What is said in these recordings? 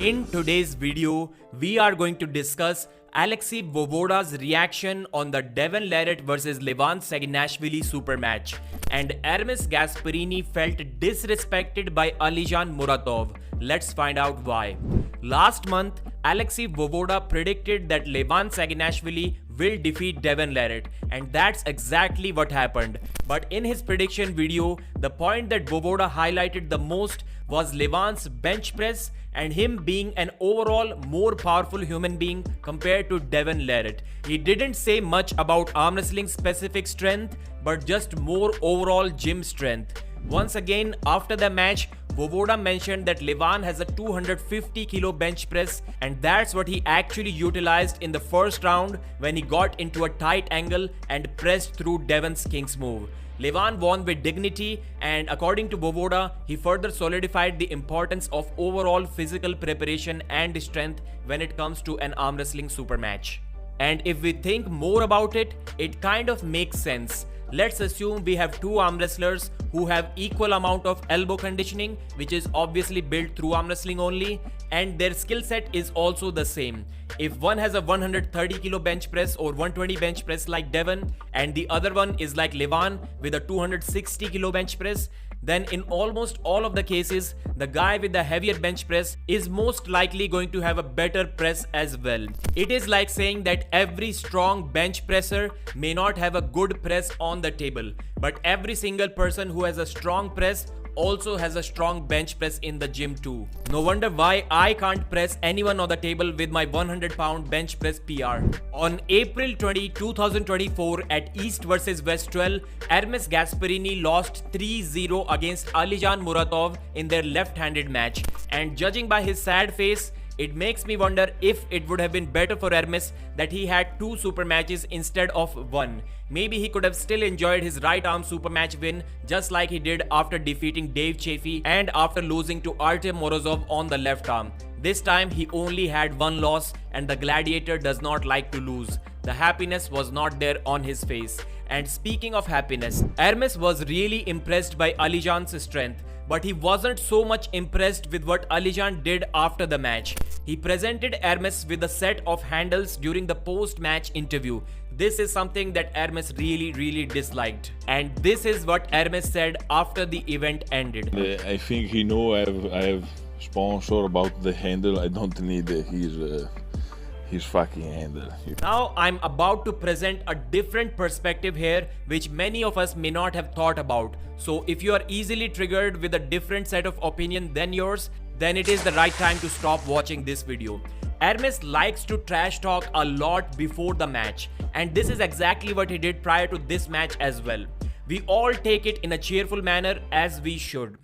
In today's video, we are going to discuss Alexey Voevoda's reaction on the Devon LARRATT vs Levan Saginashvili super match, and Ermes Gasparini felt disrespected by Alizhan Muratov. Let's find out why. Last month, Alexey Voevoda predicted that Levan Saginashvili will defeat Devon LARRATT, and that's exactly what happened. But in his prediction video, the point that Voevoda highlighted the most was Levan's bench press and him being an overall more powerful human being compared to Devon LARRATT. He didn't say much about arm wrestling specific strength, but just more overall gym strength. Once again, after the match, Voevoda mentioned that Levan has a 250 kilo bench press, and that's what he actually utilized in the first round when he got into a tight angle and pressed through Devon's King's move. Levan won with dignity, and according to Voevoda, he further solidified the importance of overall physical preparation and strength when it comes to an arm wrestling super match. And if we think more about it, it kind of makes sense. Let's assume we have two arm wrestlers who have equal amount of elbow conditioning, which is obviously built through arm wrestling only, and their skill set is also the same. If one has a 130 kilo bench press or 120 bench press like Devon, and the other one is like Levan with a 260 kilo bench press, then in almost all of the cases, the guy with the heavier bench press is most likely going to have a better press as well. It is like saying that every strong bench presser may not have a good press on the table, but every single person who has a strong press also has a strong bench press in the gym too. No wonder why I can't press anyone on the table with my 100-pound bench press PR. On April 20, 2024 at East vs West 12, Ermes Gasparini lost 3-0 against Alizhan Muratov in their left-handed match, and judging by his sad face, it makes me wonder if it would have been better for Ermes that he had two super matches instead of one. Maybe he could have still enjoyed his right arm super match win just like he did after defeating Dave Chaffee and after losing to Artem Morozov on the left arm. This time he only had one loss, and the gladiator does not like to lose. The happiness was not there on his face. And speaking of happiness, Ermes was really impressed by Alizhan's strength, but he wasn't so much impressed with what Alizhan did after the match. He presented Ermes with a set of handles during the post-match interview. This is something that Ermes really disliked. And this is what Ermes said after the event ended. I think he know I have sponsor about the handle. I don't need his fucking handle. Now I'm about to present a different perspective here which many of us may not have thought about. So if you are easily triggered with a different set of opinion than yours, then it is the right time to stop watching this video. Ermes likes to trash talk a lot before the match, and this is exactly what he did prior to this match as well. We all take it in a cheerful manner, as we should.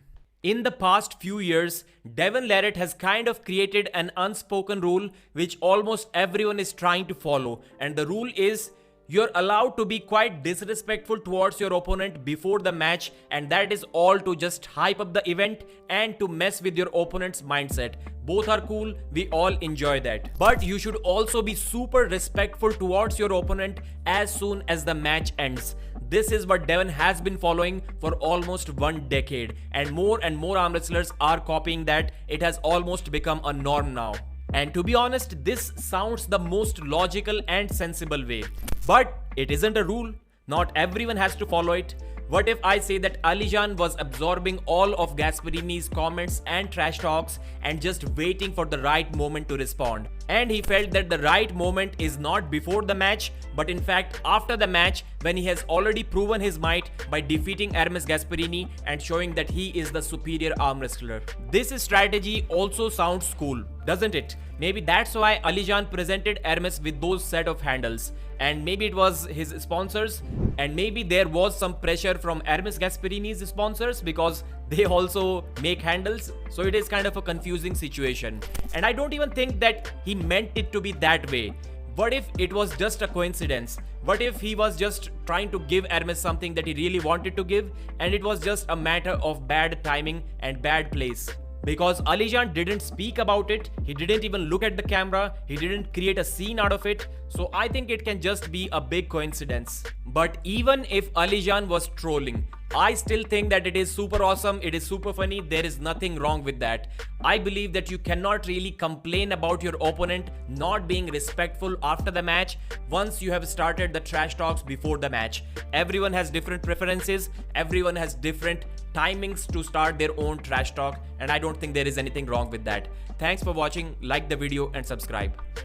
In the past few years, Devon LARRATT has kind of created an unspoken rule which almost everyone is trying to follow, and the rule is you're allowed to be quite disrespectful towards your opponent before the match, and that is all to just hype up the event and to mess with your opponent's mindset. Both are cool, we all enjoy that. But you should also be super respectful towards your opponent as soon as the match ends. This is what Devon has been following for almost 1 decade, and more arm wrestlers are copying that. It has almost become a norm now. And to be honest, this sounds the most logical and sensible way. But it isn't a rule. Not everyone has to follow it. What if I say that Alizhan was absorbing all of Gasparini's comments and trash talks and just waiting for the right moment to respond? And he felt that the right moment is not before the match, but in fact after the match, when he has already proven his might by defeating Ermes Gasparini and showing that he is the superior arm wrestler. This strategy also sounds cool, doesn't it? Maybe that's why Alizhan presented Ermes with those set of handles, and maybe it was his sponsors, and maybe there was some pressure from Ermes Gasparini's sponsors because they also make handles, so it is kind of a confusing situation. And I don't even think that he meant it to be that way. What if it was just a coincidence? What if he was just trying to give Ermes something that he really wanted to give, and it was just a matter of bad timing and bad place? Because Alizhan didn't speak about it, he didn't even look at the camera, he didn't create a scene out of it, so I think it can just be a big coincidence. But even if Alizhan was trolling, I still think that it is super awesome, it is super funny, there is nothing wrong with that. I believe that you cannot really complain about your opponent not being respectful after the match once you have started the trash talks before the match. Everyone has different preferences, everyone has different timings to start their own trash talk, and I don't think there is anything wrong with that. Thanks for watching, like the video and subscribe.